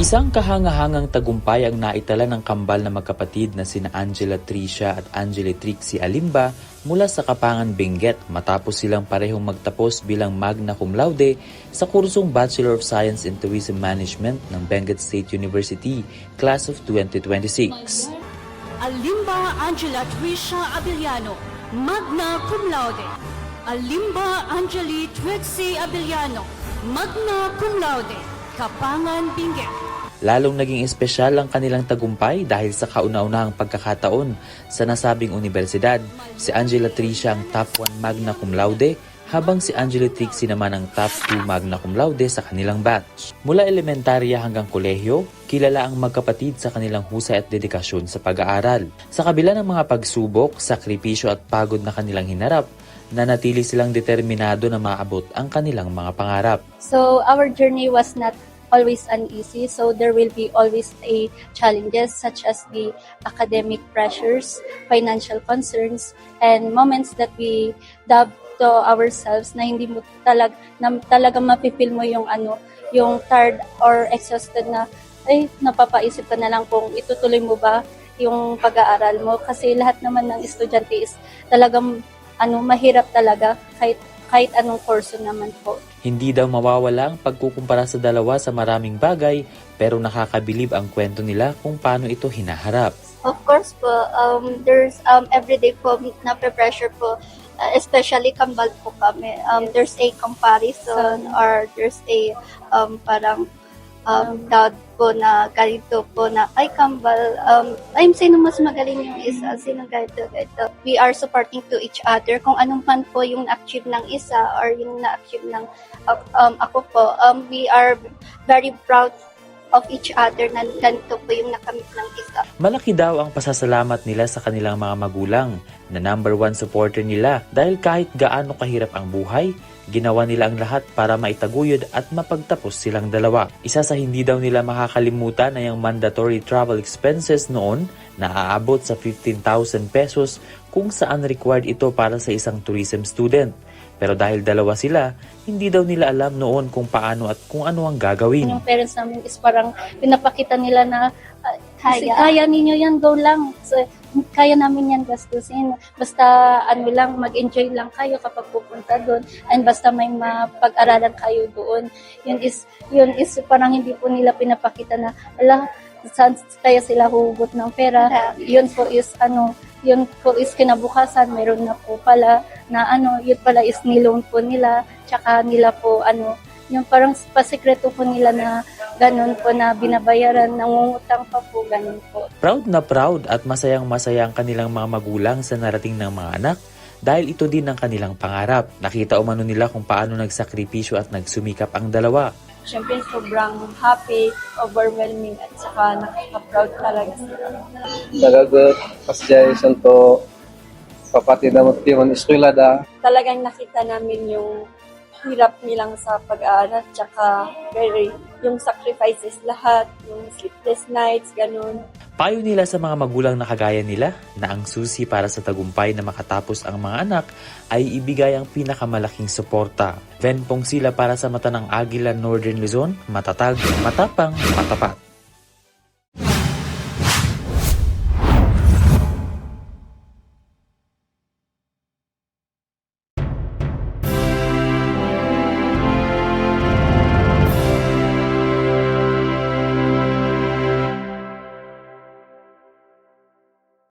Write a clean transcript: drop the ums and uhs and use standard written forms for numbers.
Isang kahangahangang tagumpay ang naitala ng kambal na magkapatid na sina Angela Tricia at Angela Trixie Alimba mula sa Kapangan, Benguet matapos silang parehong magtapos bilang magna cum laude sa kursong Bachelor of Science in Tourism Management ng Benguet State University, Class of 2026. Alimba Angela Tricia Abiliano, magna cum laude. Alimba Angeli Trixie Abiliano, magna cum laude. Kapangan, Benguet. Lalong naging espesyal ang kanilang tagumpay dahil sa kauna-unahang pagkakataon sa nasabing universidad. Si Angela Tricia ang top 1 magna cum laude, habang si Angela Trixie naman ang top 2 magna cum laude sa kanilang batch. Mula elementarya hanggang kolehiyo, kilala ang magkapatid sa kanilang husay at dedikasyon sa pag-aaral. Sa kabila ng mga pagsubok, sakripisyo at pagod na kanilang hinarap, nanatili silang determinado na maabot ang kanilang mga pangarap. So our journey was not always uneasy, so there will be always challenges such as the academic pressures, financial concerns, and moments that we doubt to ourselves na hindi mo talaga mapipil mo yung yung tired or exhausted na napapaisip ka na lang kung itutuloy mo ba yung pag-aaral mo, kasi lahat naman ng estudyante is talagang mahirap talaga kahit anong kurso naman po. Hindi daw mawawala ang pagkukumpara sa dalawa sa maraming bagay, pero nakakabilib ang kwento nila kung paano ito hinaharap. Of course po, there's everyday po na pressure po, especially kambal po kami. There's a comparison or there's a parang doubt po na ganito po na ay kambal, sino mas magaling yung isa, sino ganito. We are supporting to each other. Kung anong man po yung na-achieve ng isa or yung na-achieve ng ako po, we are very proud of each other na ganito po yung nakamit ng isa. Malaki daw ang pasasalamat nila sa kanilang mga magulang na number 1 supporter nila dahil kahit gaano kahirap ang buhay, ginawa nila ang lahat para maitaguyod at mapagtapos silang dalawa. Isa sa hindi daw nila makakalimutan ay ang mandatory travel expenses noon na aabot sa 15,000 pesos kung saan required ito para sa isang tourism student. Pero dahil dalawa sila, hindi daw nila alam noon kung paano at kung ano ang gagawin. Yung parents namin is parang pinapakita nila na kaya ninyo yan, go lang. So, kaya namin yan gastusin. Basta lang, mag-enjoy lang kayo kapag pupunta doon. And basta may mapag-aralan kayo doon. Yun is parang hindi po nila pinapakita na, saan kaya sila hugot ng pera. Yun po is kinabukasan, mayroon na po pala na yun pala is niloan po nila, tsaka nila po yung parang pasikreto po nila na ganun po na binabayaran, nangungutang pa po, ganun po. Proud na proud at masayang-masaya ang kanilang mga magulang sa narating ng mga anak dahil ito din ang kanilang pangarap. Nakita umano nila kung paano nagsakripisyo at nagsumikap ang dalawa. Siyempre, sobrang happy, overwhelming, at saka nakaka-proud talaga sila. Nagagot, pasyayasan to, kapatid na motivon eskwela da. Talagang nakita namin yung hirap nilang sa pag-aaral, tsaka yung sacrifices lahat, yung sleepless nights, ganun. Payo nila sa mga magulang na kagaya nila na ang susi para sa tagumpay na makatapos ang mga anak ay ibigay ang pinakamalaking suporta. Venpong sila para sa mata ng Agila Northern Luzon, matatag, matapang, matapat.